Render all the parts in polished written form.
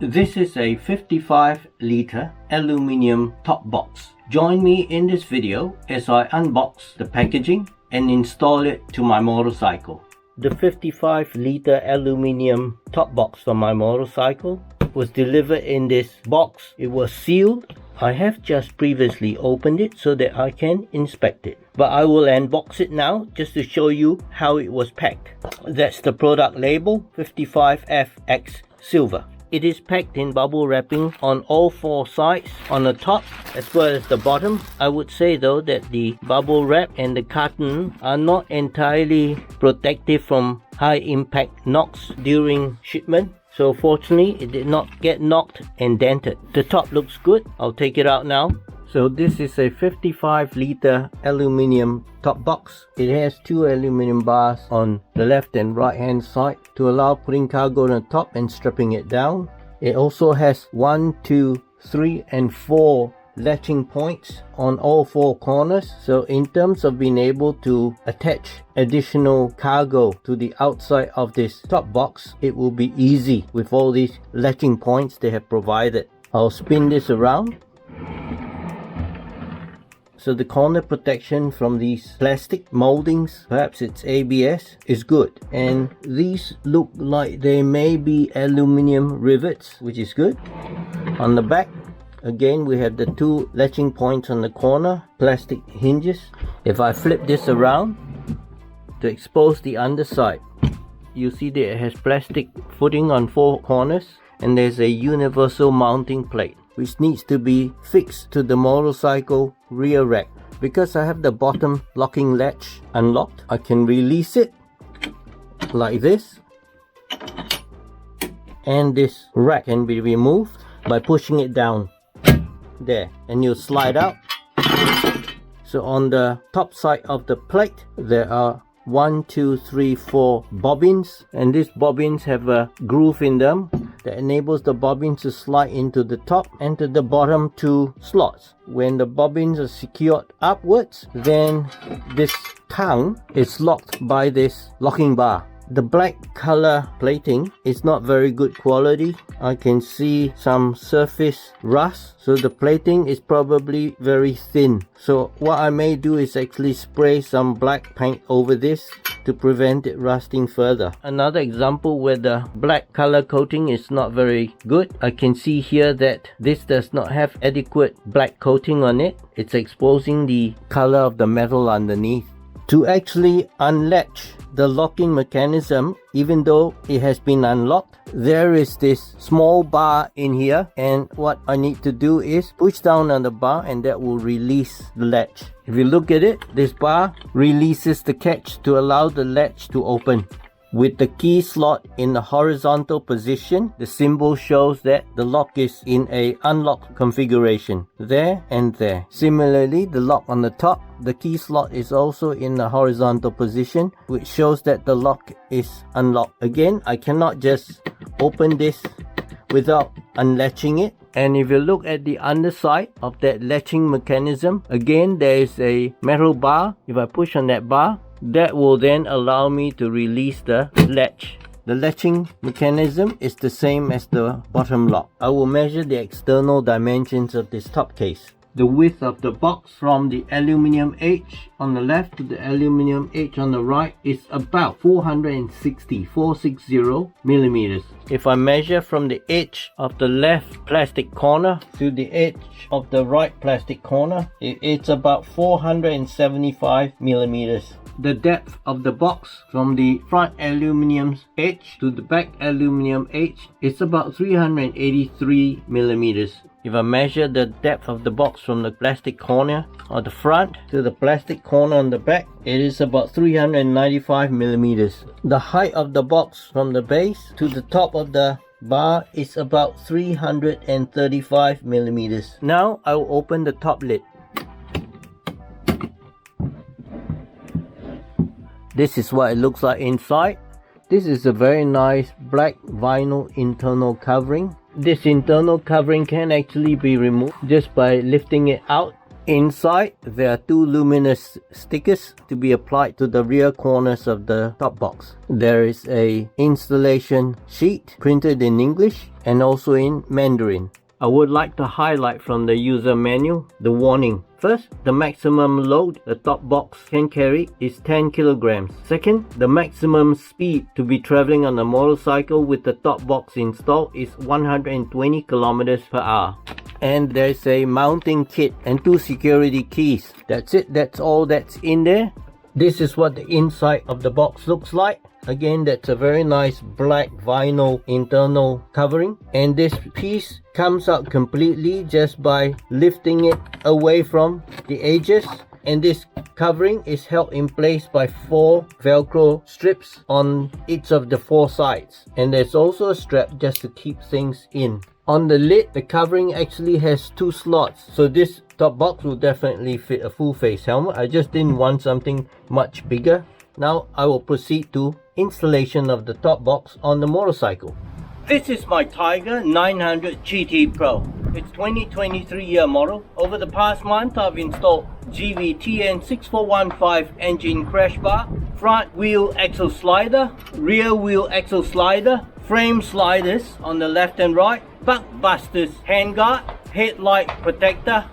This is a 55-liter aluminum top box. Join me in this video as I unbox the packaging and install it to my motorcycle. The 55-liter aluminum top box for my motorcycle was delivered in this box. It was sealed. I have just previously opened it so that I can inspect it. But I will unbox it now just to show you how it was packed. That's the product label, 55FX Silver. It is packed in bubble wrapping on all four sides, on the top as well as the bottom. I would say though that the bubble wrap and the carton are not entirely protective from high impact knocks during shipment. So fortunately it did not get knocked and dented. The top looks good. I'll take it out now. So this is a 55-liter aluminum top box. It has two aluminum bars on the left and right hand side to allow putting cargo on the top and strapping it down. It also has 1, 2, 3 and 4 latching points on all four corners. So in terms of being able to attach additional cargo to the outside of this top box, it will be easy with all these latching points they have provided. I'll spin this around. So the corner protection from these plastic moldings, perhaps it's ABS, is good. And these look like they may be aluminum rivets, which is good. On the back, again, we have the two latching points on the corner, plastic hinges. If I flip this around to expose the underside, you see that it has plastic footing on four corners and there's a universal mounting plate which needs to be fixed to the motorcycle rear rack. Because I have the bottom locking latch unlocked, I can release it like this, and this rack can be removed by pushing it down there, and you'll slide out. So on the top side of the plate there are 1, 2, 3, 4 bobbins, and these bobbins have a groove in them that enables the bobbins to slide into the top and to the bottom two slots. When the bobbins are secured upwards, then this tongue is locked by this locking bar. The black color plating is not very good quality. I can see some surface rust, so the plating is probably very thin. So what I may do is actually spray some black paint over this to prevent it rusting further. Another example where the black color coating is not very good. I can see here that this does not have adequate black coating on it. It's exposing the color of the metal underneath. To actually unlatch the locking mechanism, even though it has been unlocked, there is this small bar in here, and what I need to do is push down on the bar and that will release the latch. If you look at it, this bar releases the catch to allow the latch to open. With the key slot in the horizontal position, the symbol shows that the lock is in a unlocked configuration, there and there. Similarly, the lock on the top, the key slot is also in the horizontal position, which shows that the lock is unlocked. Again, I cannot just open this without unlatching it. And if you look at the underside of that latching mechanism, again there is a metal bar. If I push on that bar, that will then allow me to release the latch. The latching mechanism is the same as the bottom lock. I will measure the external dimensions of this top case. The width of the box from the aluminum edge on the left to the aluminum edge on the right is about 460 millimeters. If I measure from the edge of the left plastic corner to the edge of the right plastic corner, it's about 475 millimeters. The depth of the box from the front aluminum edge to the back aluminum edge is about 383 millimeters. If I measure the depth of the box from the plastic corner on the front to the plastic corner on the back, it is about 395 millimeters. The height of the box from the base to the top of the bar is about 335 millimeters. Now I will open the top lid. This is what it looks like inside. This is a very nice black vinyl internal covering. This internal covering can actually be removed just by lifting it out Inside, there are two luminous stickers to be applied to the rear corners of the top box. There is a installation sheet printed in English and also in Mandarin. I would like to highlight from the user manual the warning. First, the maximum load the top box can carry is 10 kilograms. Second, the maximum speed to be traveling on a motorcycle with the top box installed is 120 kilometers per hour. And there's a mounting kit and two security keys. That's it, that's all that's in there. This is what the inside of the box looks like. Again, that's a very nice black vinyl internal covering, and this piece comes out completely just by lifting it away from the edges, and this covering is held in place by 4 velcro strips on each of the 4 sides, and there's also a strap just to keep things in. On the lid, the covering actually has 2 slots, so this top box will definitely fit a full face helmet. I just didn't want something much bigger. Now I will proceed to installation of the top box on the motorcycle. This is my Tiger 900 GT Pro. It's 2023 year model. Over the past month, I've installed GVTN6415 engine crash bar, front wheel axle slider, rear wheel axle slider, frame sliders on the left and right, buck busters handguard, headlight protector,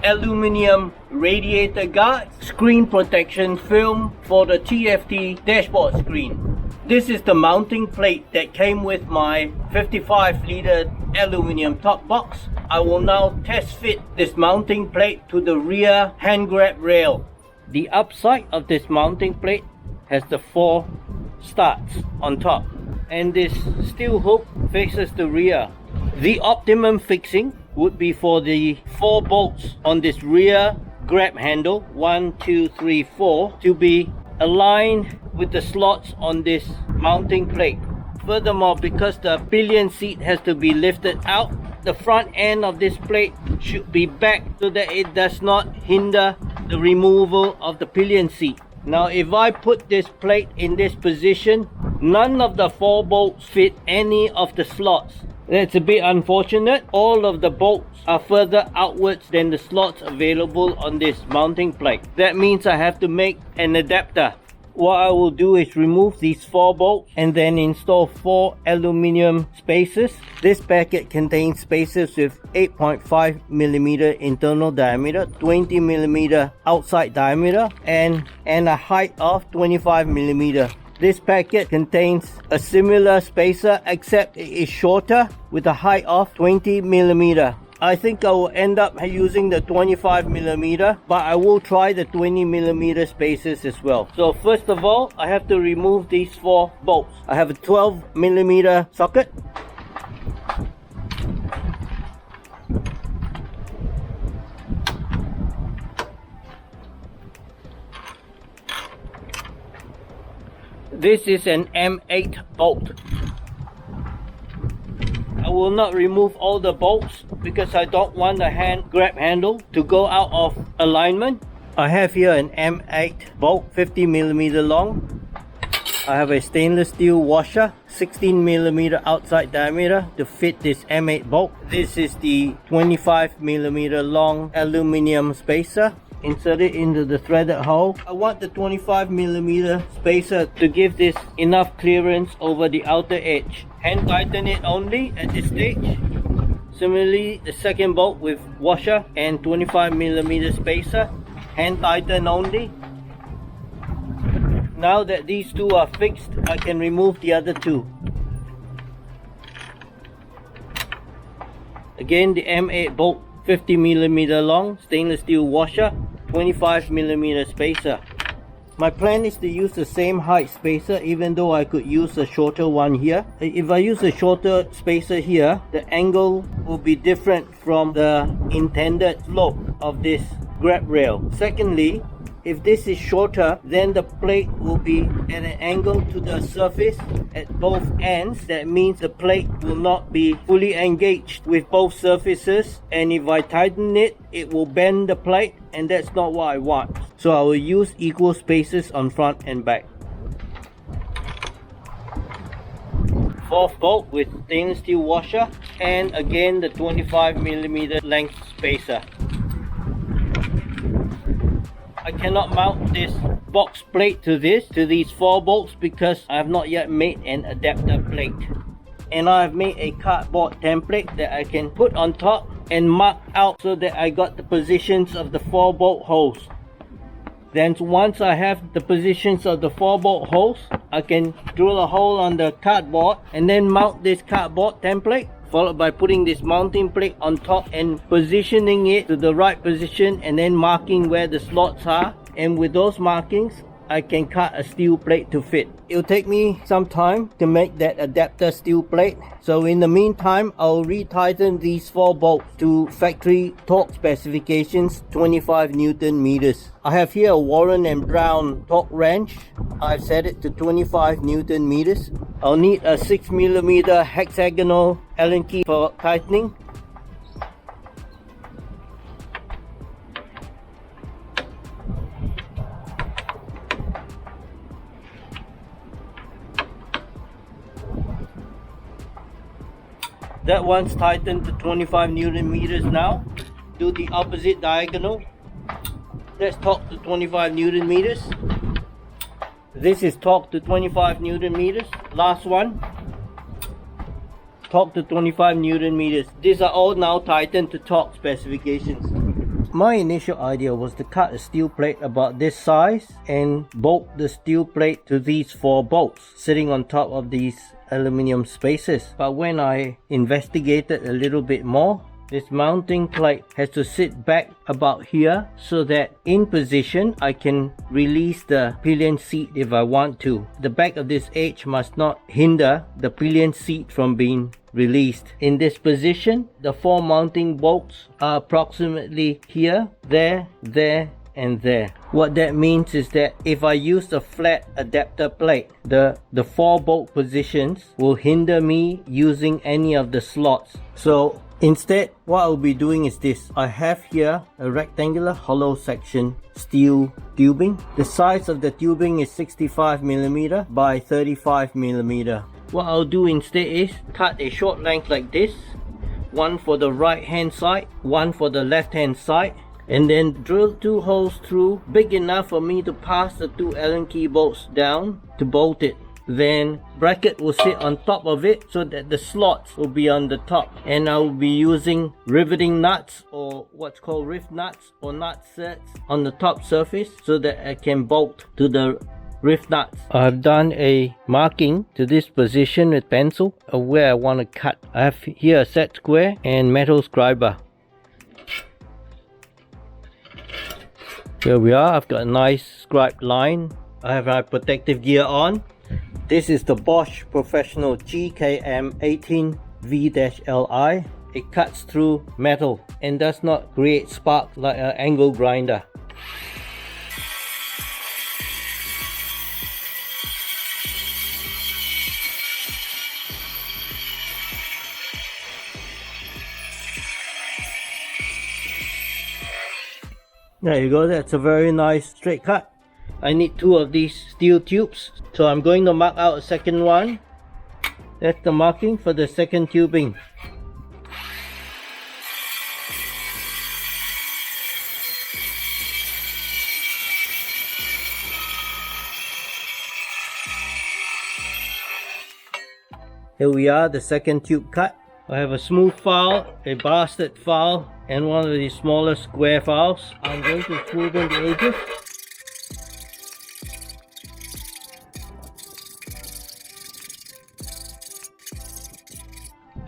aluminum radiator guard, screen protection film for the TFT dashboard screen. This is the mounting plate that came with my 55-liter aluminum top box. I will now test fit this mounting plate to the rear hand grab rail. The upside of this mounting plate has the 4 studs on top, and this steel hook faces the rear. The optimum fixing would be for the 4 bolts on this rear grab handle, 1, 2, 3, 4, to be aligned with the slots on this mounting plate. Furthermore, because the pillion seat has to be lifted out, the front end of this plate should be back so that it does not hinder the removal of the pillion seat. Now, if I put this plate in this position, none of the 4 bolts fit any of the slots. That's a bit unfortunate. All of the bolts are further outwards than the slots available on this mounting plate. That means I have to make an adapter. What I will do is remove these 4 bolts and then install 4 aluminum spacers. This packet contains spacers with 8.5mm internal diameter, 20mm outside diameter, and a height of 25mm. This packet contains a similar spacer, except it is shorter with a height of 20mm. I think I will end up using the 25mm, but I will try the 20mm spacers as well. So first of all, I have to remove these 4 bolts. I have a 12mm socket. This is an M8 bolt. I will not remove all the bolts because I don't want the hand grab handle to go out of alignment. I have here an M8 bolt, 50mm long. I have a stainless steel washer, 16mm outside diameter to fit this M8 bolt. This is the 25mm long aluminum spacer. Insert it into the threaded hole. I want the 25mm spacer to give this enough clearance over the outer edge. Hand tighten it only at this stage. Similarly, the second bolt with washer and 25mm spacer, hand tighten only. Now that these 2 are fixed, I can remove the other 2. Again, the M8 bolt, 50mm long, stainless steel washer, 25mm spacer. My plan is to use the same height spacer, even though I could use a shorter one here. If I use a shorter spacer here, the angle will be different from the intended slope of this grab rail. Secondly, if this is shorter, then the plate will be at an angle to the surface at both ends. That means the plate will not be fully engaged with both surfaces, and if I tighten it, it will bend the plate, and that's not what I want. So I will use equal spaces on front and back. 4th bolt with stainless steel washer, and again the 25mm length spacer. I cannot mount this box plate to these 4 bolts because I have not yet made an adapter plate. And I've made a cardboard template that I can put on top and mark out so that I got the positions of the 4 bolt holes. Then once I have the positions of the 4 bolt holes, I can drill a hole on the cardboard and then mount this cardboard template, followed by putting this mounting plate on top and positioning it to the right position and then marking where the slots are. And with those markings, I can cut a steel plate to fit. It'll take me some time to make that adapter steel plate. So in the meantime, I'll retighten these 4 bolts to factory torque specifications 25 Newton meters. I have here a Warren and Brown torque wrench. I've set it to 25 Newton meters. I'll need a 6mm hexagonal Allen key for tightening. That one's tightened to 25 Newton meters now. Do the opposite diagonal. Let's torque to 25 Newton meters. This is torque to 25 Newton meters. Last one. Torque to 25 Newton meters. These are all now tightened to torque specifications. My initial idea was to cut a steel plate about this size and bolt the steel plate to these 4 bolts sitting on top of these aluminum spaces. But when I investigated a little bit more, this mounting plate has to sit back about here so that in position I can release the pillion seat if I want to. The back of this edge must not hinder the pillion seat from being released. In this position, the 4 mounting bolts are approximately here, there, and there. What that means is that if I use a flat adapter plate, the 4 bolt positions will hinder me using any of the slots. So instead, what I'll be doing is this. I have here a rectangular hollow section steel tubing. The size of the tubing is 65mm by 35mm. What I'll do instead is cut a short length like this, one for the right hand side, one for the left hand side, and then drill 2 holes through big enough for me to pass the 2 Allen key bolts down to bolt it. Then bracket will sit on top of it so that the slots will be on the top, and I will be using riveting nuts or what's called rift nuts or nut sets on the top surface so that I can bolt to the rift nuts. I've done a marking to this position with pencil of where I want to cut. I have here a set square and metal scriber. Here we are. I've got a nice scribed line. I have my protective gear on. This is the Bosch Professional GKM 18V-Li. It cuts through metal and does not create spark like an angle grinder. There you go, that's a very nice straight cut. I need 2 of these steel tubes, so I'm going to mark out a second one. That's the marking for the second tubing. Here we are, the second tube cut. I have a smooth file, a bastard file, and one of the smaller square files. I'm going to smoothen the edges.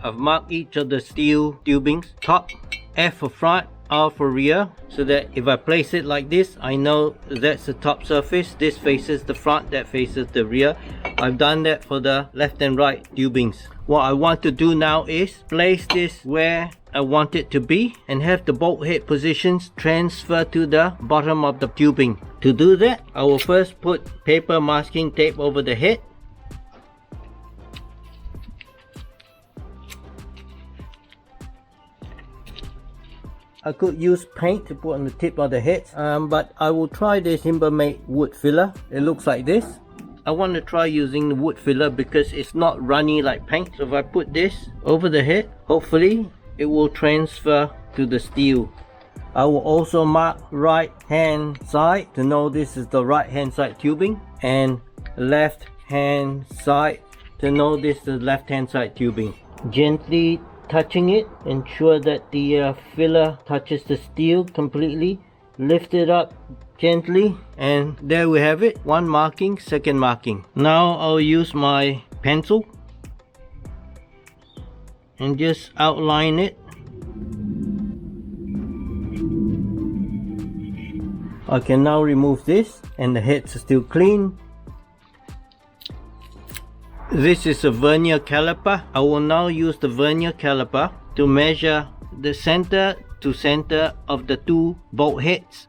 I've marked each of the steel tubings. Top, F for front, R for rear, so that if I place it like this, I know that's the top surface. This faces the front, that faces the rear. I've done that for the left and right tubings. What I want to do now is place this where I want it to be and have the bolt head positions transfer to the bottom of the tubing. To do that, I will first put paper masking tape over the head. I could use paint to put on the tip of the head, but I will try this Timbermade wood filler. It looks like this. I want to try using the wood filler because it's not runny like paint. So if I put this over the head, hopefully it will transfer to the steel. I will also mark right hand side to know this is the right hand side tubing, and left hand side to know this is the left hand side tubing. Gently touching it, ensure that the filler touches the steel completely. Lift it up gently, and there we have it. One marking, second marking. Now I'll use my pencil and just outline it. I can now remove this, and the heads are still clean. This is a vernier caliper. I will now use the vernier caliper to measure the center to center of the two bolt heads.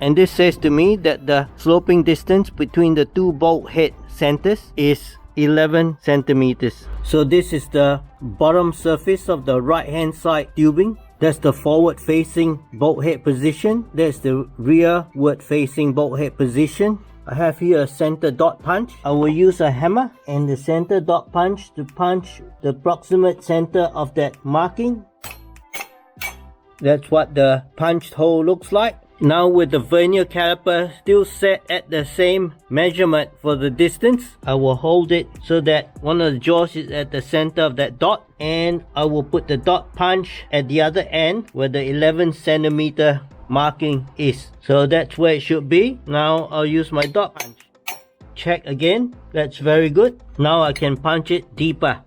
And this says to me that the sloping distance between the two bolt head centers is 11 centimeters. So this is the bottom surface of the right hand side tubing. That's the forward facing bolt head position. That's the rearward facing bolt head position. I have here a center dot punch. I will use a hammer and the center dot punch to punch the approximate center of that marking. That's what the punched hole looks like. Now with the vernier caliper still set at the same measurement for the distance, I will hold it so that one of the jaws is at the center of that dot, and I will put the dot punch at the other end where the 11 centimeter marking is. So that's where it should be. Now I'll use my dot punch. Check again. That's very good. Now I can punch it deeper.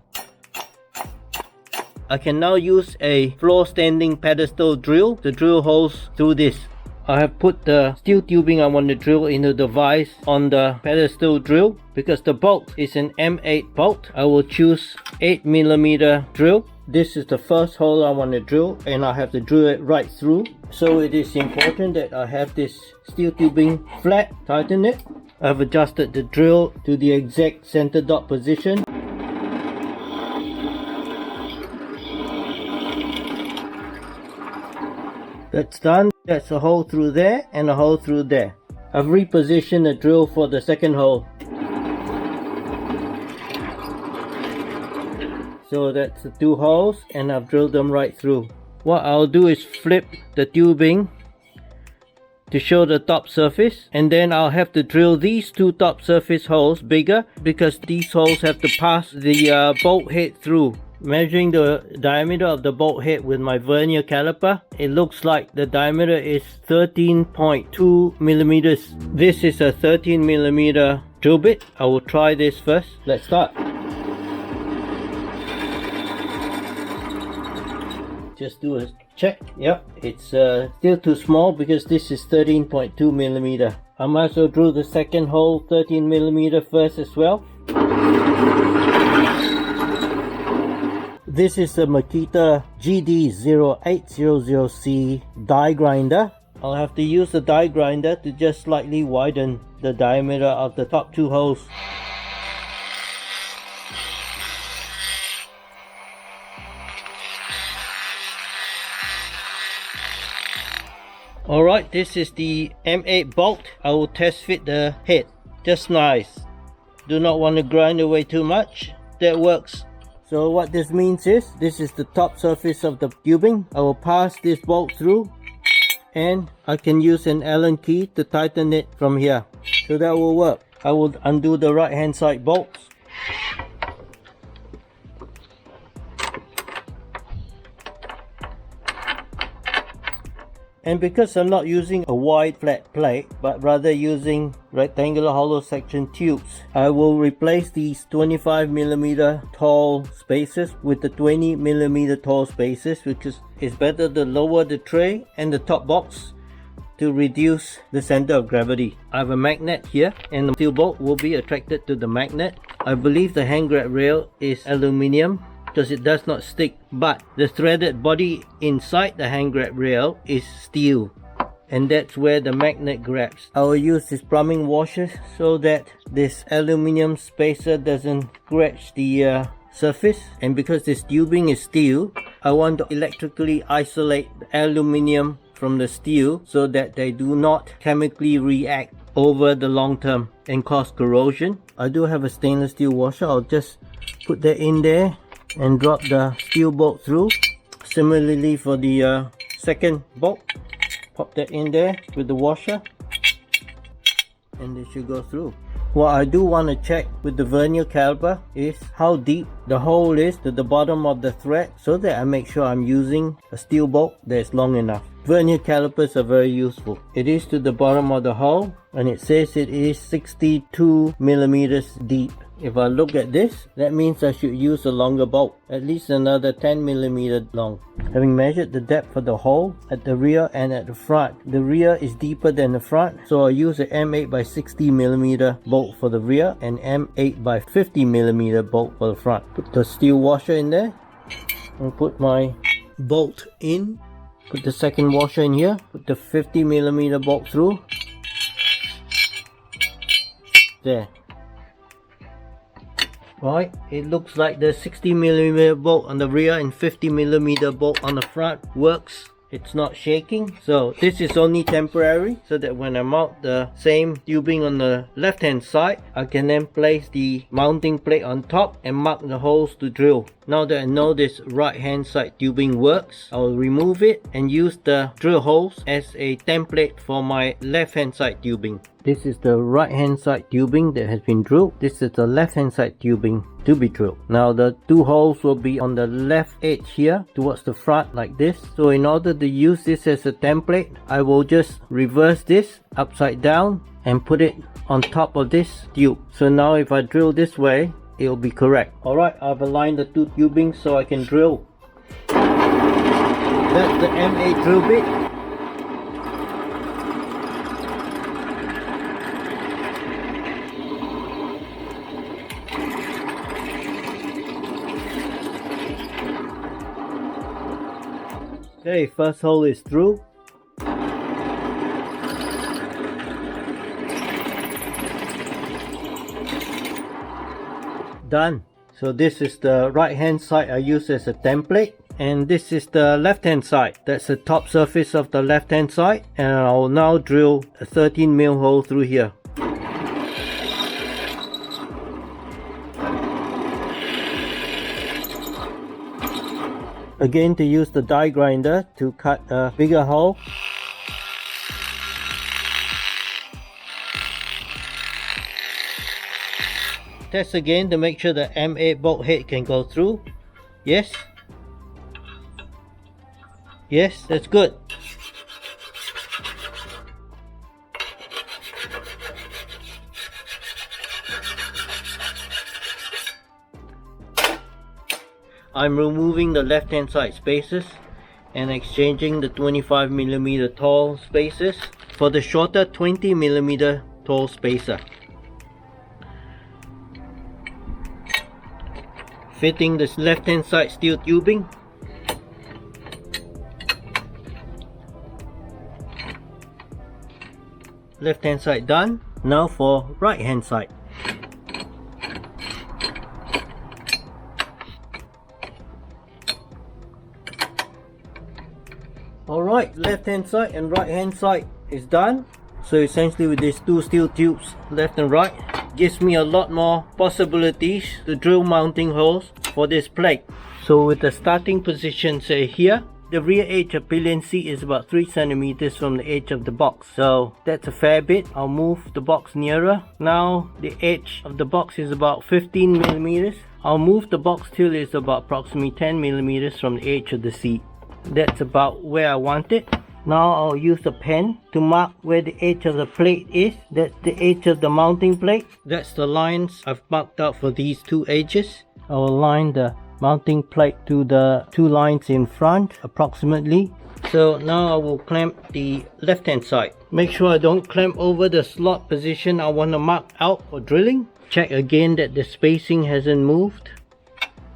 I can now use a floor standing pedestal drill to drill holes through this. I have put the steel tubing I want to drill into the vise on the pedestal drill. Because the bolt is an M8 bolt, I will choose 8mm drill. This is the first hole I want to drill, and I have to drill it right through. So it is important that I have this steel tubing flat, tighten it. I've adjusted the drill to the exact center dot position. That's done. That's a hole through there and a hole through there. I've repositioned the drill for the second hole. So that's the two holes, and I've drilled them right through. What I'll do is flip the tubing to show the top surface, and then I'll have to drill these two top surface holes bigger because these holes have to pass the bolt head through. Measuring the diameter of the bolt head with my vernier caliper, it looks like the diameter is 13.2 millimeters. This is a 13mm drill bit. I will try this first. Let's start. Just do a check. Yep, it's still too small because this is 13.2mm. I might as well drill the second hole 13mm first as well. This is a Makita GD0800C die grinder. I'll have to use the die grinder to just slightly widen the diameter of the top two holes. Alright, this is the M8 bolt. I will test fit the head. Just nice. Do not want to grind away too much. That works. So what this means is, this is the top surface of the tubing. I will pass this bolt through, and I can use an Allen key to tighten it from here. So that will work. I will undo the right hand side bolts. And because I'm not using a wide flat plate, but rather using rectangular hollow section tubes, I will replace these 25mm tall spaces with the 20mm tall spaces, which is better to lower the tray and the top box to reduce the center of gravity. I have a magnet here, and the steel bolt will be attracted to the magnet. I believe the hand grab rail is aluminum, because it does not stick, but the threaded body inside the hand grab rail is steel, and that's where the magnet grabs. I will use this plumbing washer so that this aluminum spacer doesn't scratch the surface, and because this tubing is steel, I want to electrically isolate the aluminum from the steel so that they do not chemically react over the long term and cause corrosion. I do have a stainless steel washer. I'll just put that in there and drop the steel bolt through. Similarly for the second bolt. Pop that in there with the washer, and it should go through. What I do want to check with the vernier caliper is how deep the hole is to the bottom of the thread, so that I make sure I'm using a steel bolt that's long enough. Vernier calipers are very useful. It is to the bottom of the hole, and it says it is 62 millimeters deep. If I look at this, that means I should use a longer bolt, at least another 10 millimeters long. Having measured the depth of the hole at the rear and at the front, the rear is deeper than the front, so I use a M8 by 60 millimeter bolt for the rear and M8 by 50 millimeter bolt for the front. Put the steel washer in there and put my bolt in. Put the second washer in here, put the 50 millimeter bolt through. There. Right, it looks like the 60 millimeter bolt on the rear and 50 millimeter bolt on the front works. It's not shaking, so this is only temporary, so that when I mount the same tubing on the left hand side, I can then place the mounting plate on top and mark the holes to drill. Now that I know this right hand side tubing works, I'll remove it and use the drill holes as a template for my left hand side tubing. This is the right hand side tubing that has been drilled. This is the left hand side tubing to be drilled. Now the two holes will be on the left edge here towards the front like this. So in order to use this as a template, I will just reverse this upside down and put it on top of this tube. So now if I drill this way, it will be correct. Alright, I've aligned the two tubings so I can drill. That's the M8 drill bit. Okay, first hole is through. Done. So this is the right hand side I use as a template, and this is the left hand side. That's the top surface of the left hand side, and I'll now drill a 13mm hole through here. Again, to use the die grinder to cut a bigger hole. Test again to make sure the M8 bolt head can go through. Yes. Yes, that's good. I'm removing the left hand side spacers and exchanging the 25mm tall spacers for the shorter 20mm tall spacer. Fitting this left hand side steel tubing. Left hand side done. Now for right hand side. Alright, left hand side and right hand side is done. So essentially with these two steel tubes, left and right, gives me a lot more possibilities to drill mounting holes for this plate. So with the starting position, say here, the rear edge of pillion seat is about 3 centimeters from the edge of the box. So that's a fair bit. I'll move the box nearer. Now the edge of the box is about 15 millimeters. I'll move the box till it's about approximately 10 millimeters from the edge of the seat. That's about where I want it. Now I'll use a pen to mark where the edge of the plate is. That's the edge of the mounting plate. That's the lines I've marked out for these two edges. I'll align the mounting plate to the two lines in front approximately. So now I will clamp the left hand side. Make sure I don't clamp over the slot position I want to mark out for drilling. Check again that the spacing hasn't moved.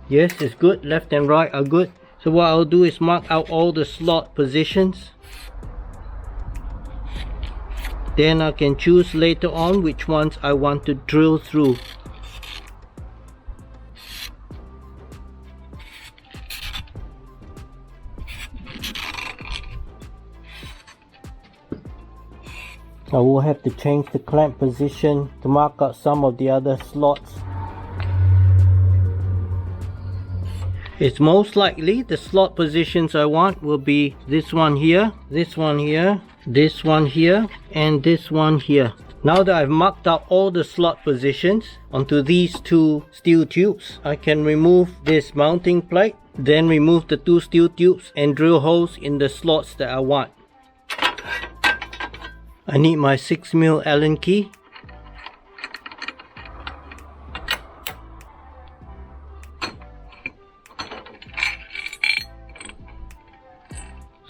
Yes, it's good. Left and right are good. So what I'll do is mark out all the slot positions. Then I can choose later on which ones I want to drill through. I will have to change the clamp position to mark out some of the other slots. It's most likely the slot positions I want will be this one here, this one here, this one here, and this one here. Now that I've marked out all the slot positions onto these two steel tubes, I can remove this mounting plate, then remove the two steel tubes and drill holes in the slots that I want. I need my 6mm Allen key.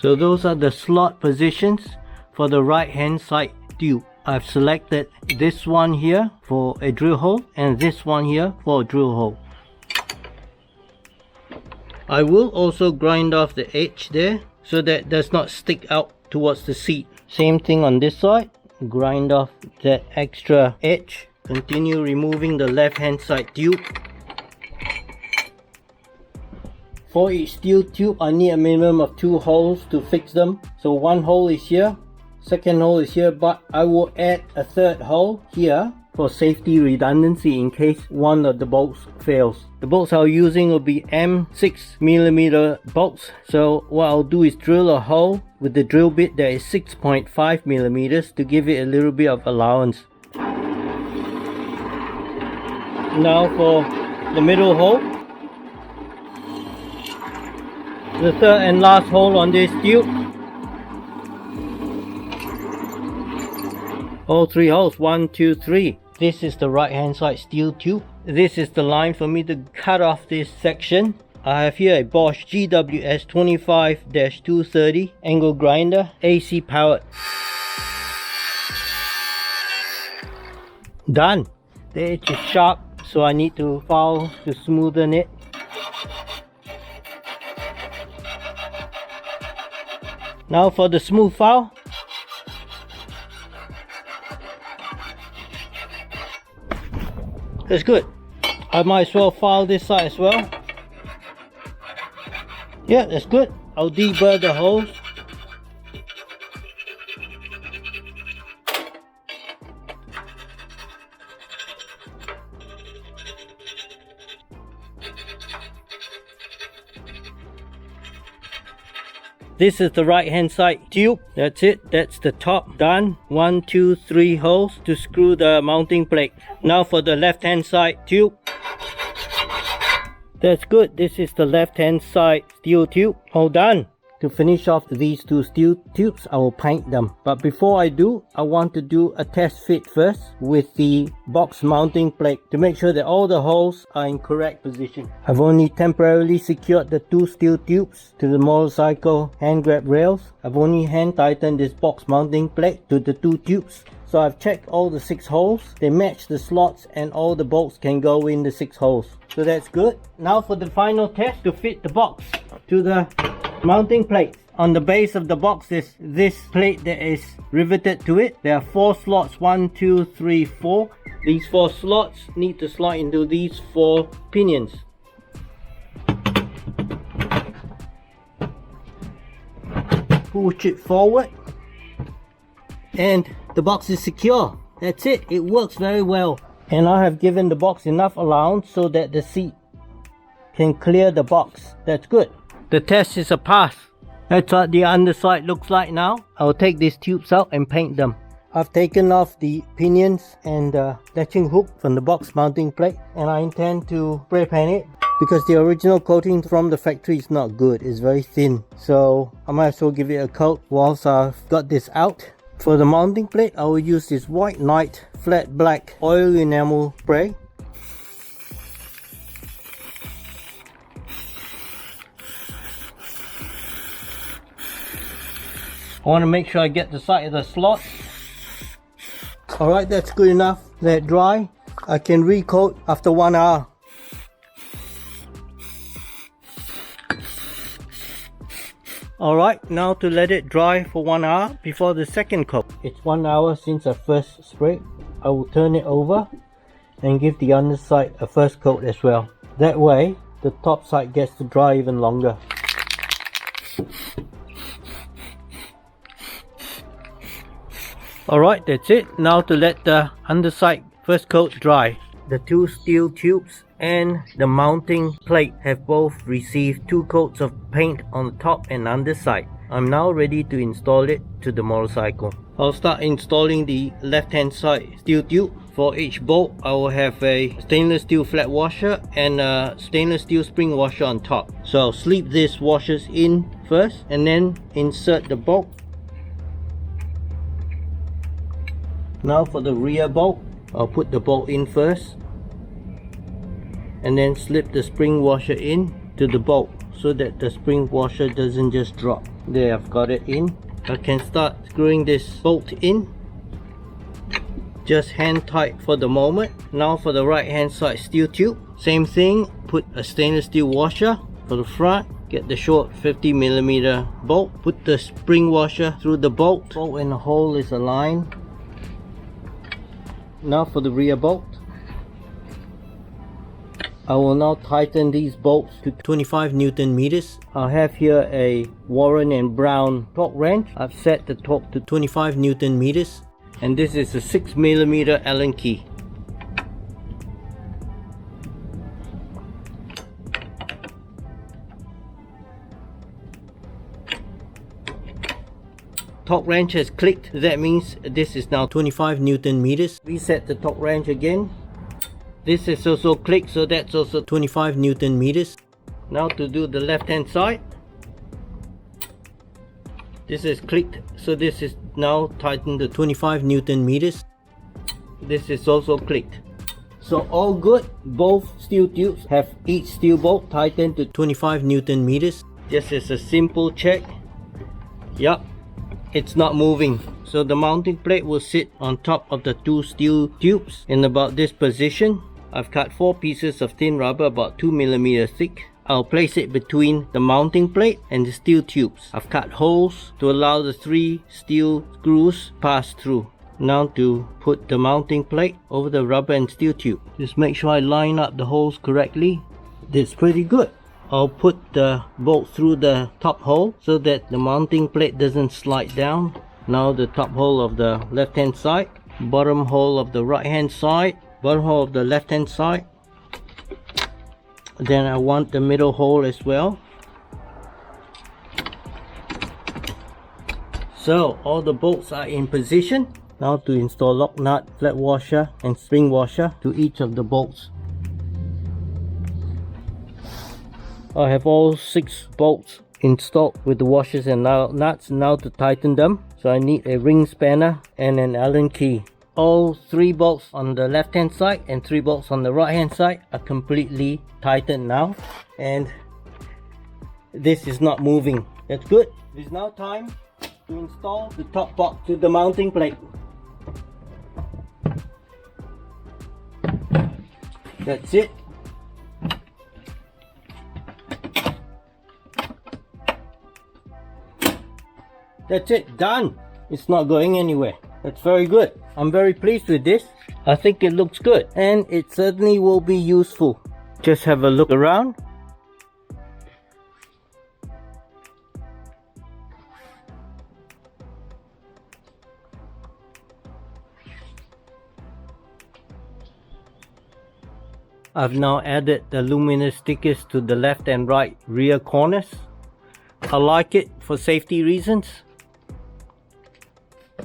So those are the slot positions for the right hand side tube. I've selected this one here for a drill hole and this one here for a drill hole. I will also grind off the edge there so that it does not stick out towards the seat. Same thing on this side, grind off that extra edge. Continue removing the left hand side tube. For each steel tube, I need a minimum of 2 holes to fix them. So one hole is here, second hole is here, but I will add a third hole here for safety redundancy in case one of the bolts fails. The bolts I'm using will be M6mm bolts. So what I'll do is drill a hole with the drill bit that is 6.5mm to give it a little bit of allowance. Now for the middle hole. The third and last hole on this tube. All 3 holes, 1, 2, 3. This is the right hand side steel tube. This is the line for me to cut off this section. I have here a Bosch GWS 25-230 angle grinder, AC powered. Done. The edge is sharp, so I need to file to smoothen it. Now for the smooth file. That's good. I might as well file this side as well. Yeah, that's good. I'll deburr the holes. This is the right hand side tube. That's it. That's the top. Done. 1, 2, 3 holes to screw the mounting plate. Now for the left hand side tube. That's good. This is the left hand side steel tube. All done. To finish off these 2 steel tubes, I will paint them. But before I do, I want to do a test fit first with the box mounting plate to make sure that all the holes are in correct position. I've only temporarily secured the 2 steel tubes to the motorcycle hand grab rails. I've only hand tightened this box mounting plate to the 2 tubes. So I've checked all the 6 holes. They match the slots and all the bolts can go in the 6 holes. So that's good. Now for the final test to fit the box to the mounting plate. On the base of the box is this plate that is riveted to it. There are 4 slots, 1, 2, 3, 4. These 4 slots need to slot into these 4 pinions. Push it forward and the box is secure. That's it. It works very well. And I have given the box enough allowance so that the seat can clear the box. That's good. The test is a pass. That's what the underside looks like now. I'll take these tubes out and paint them. I've taken off the pinions and the latching hook from the box mounting plate, and I intend to spray paint it because the original coating from the factory is not good. It's very thin, so I might as well give it a coat whilst I've got this out. For the mounting plate, I will use this White Knight flat black oil enamel spray. I want to make sure I get the side of the slot. Alright, that's good enough. Let it dry. I can recoat after 1 hour. Alright, now to let it dry for 1 hour before the second coat. It's 1 hour since I first sprayed. I will turn it over and give the underside a first coat as well. That way, the top side gets to dry even longer. Alright, that's it. Now to let the underside first coat dry. The two steel tubes and the mounting plate have both received 2 coats of paint on the top and underside. I'm now ready to install it to the motorcycle. I'll start installing the left hand side steel tube. For each bolt, I will have a stainless steel flat washer and a stainless steel spring washer on top. So I'll slip these washers in first and then insert the bolt. Now for the rear bolt, I'll put the bolt in first and then slip the spring washer in to the bolt so that the spring washer doesn't just drop. There, I've got it in. I can start screwing this bolt in. Just hand tight for the moment. Now for the right hand side steel tube, same thing. Put a stainless steel washer for the front. Get the short 50mm bolt. Put the spring washer through the bolt. Bolt and the hole is aligned. Now for the rear bolt, I will now tighten these bolts to 25 Newton meters. I have here a Warren and Brown torque wrench. I've set the torque to 25 Newton meters, and this is a 6mm Allen key. Torque wrench has clicked. That means this is now 25 Newton meters. Reset the torque wrench again. This is also clicked, so that's also 25 Newton meters. Now to do the left hand side. This is clicked, so this is now tightened to 25 Newton meters. This is also clicked. So all good. Both steel tubes have each steel bolt tightened to 25 Newton meters. Just as a simple check. Yup, it's not moving. So the mounting plate will sit on top of the 2 steel tubes in about this position. I've cut 4 pieces of thin rubber about 2mm thick. I'll place it between the mounting plate and the steel tubes. I've cut holes to allow the 3 steel screws pass through. Now to put the mounting plate over the rubber and steel tube. Just make sure I line up the holes correctly. That's pretty good. I'll put the bolt through the top hole so that the mounting plate doesn't slide down. Now the top hole of the left hand side, bottom hole of the right hand side, bottom hole of the left hand side. Then I want the middle hole as well. So all the bolts are in position. Now to install lock nut, flat washer and spring washer to each of the bolts. I have all 6 bolts installed with the washers and nuts. Now to tighten them, so I need a ring spanner and an Allen key. All 3 bolts on the left hand side and 3 bolts on the right hand side are completely tightened now, and this is not moving. That's good. It is now time to install the top box to the mounting plate. That's it. That's it, done. It's not going anywhere. That's very good. I'm very pleased with this. I think it looks good and it certainly will be useful. Just have a look around. I've now added the luminous stickers to the left and right rear corners. I like it for safety reasons.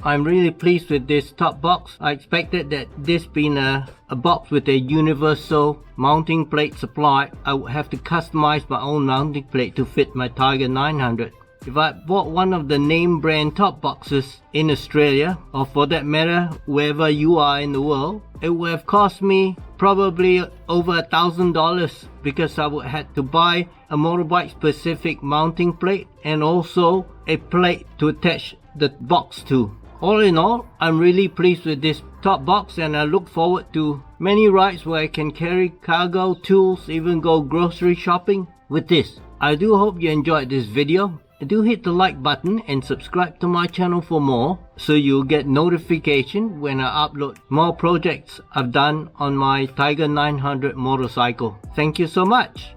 I'm really pleased with this top box. I expected that this being a box with a universal mounting plate supply, I would have to customize my own mounting plate to fit my Tiger 900. If I bought one of the name brand top boxes in Australia, or for that matter wherever you are in the world, it would have cost me probably over $1,000 because I would have to buy a motorbike specific mounting plate and also a plate to attach the box to. All in all, I'm really pleased with this top box and I look forward to many rides where I can carry cargo, tools, even go grocery shopping with this. I do hope you enjoyed this video. Do hit the like button and subscribe to my channel for more, so you'll get notification when I upload more projects I've done on my Tiger 900 motorcycle. Thank you so much.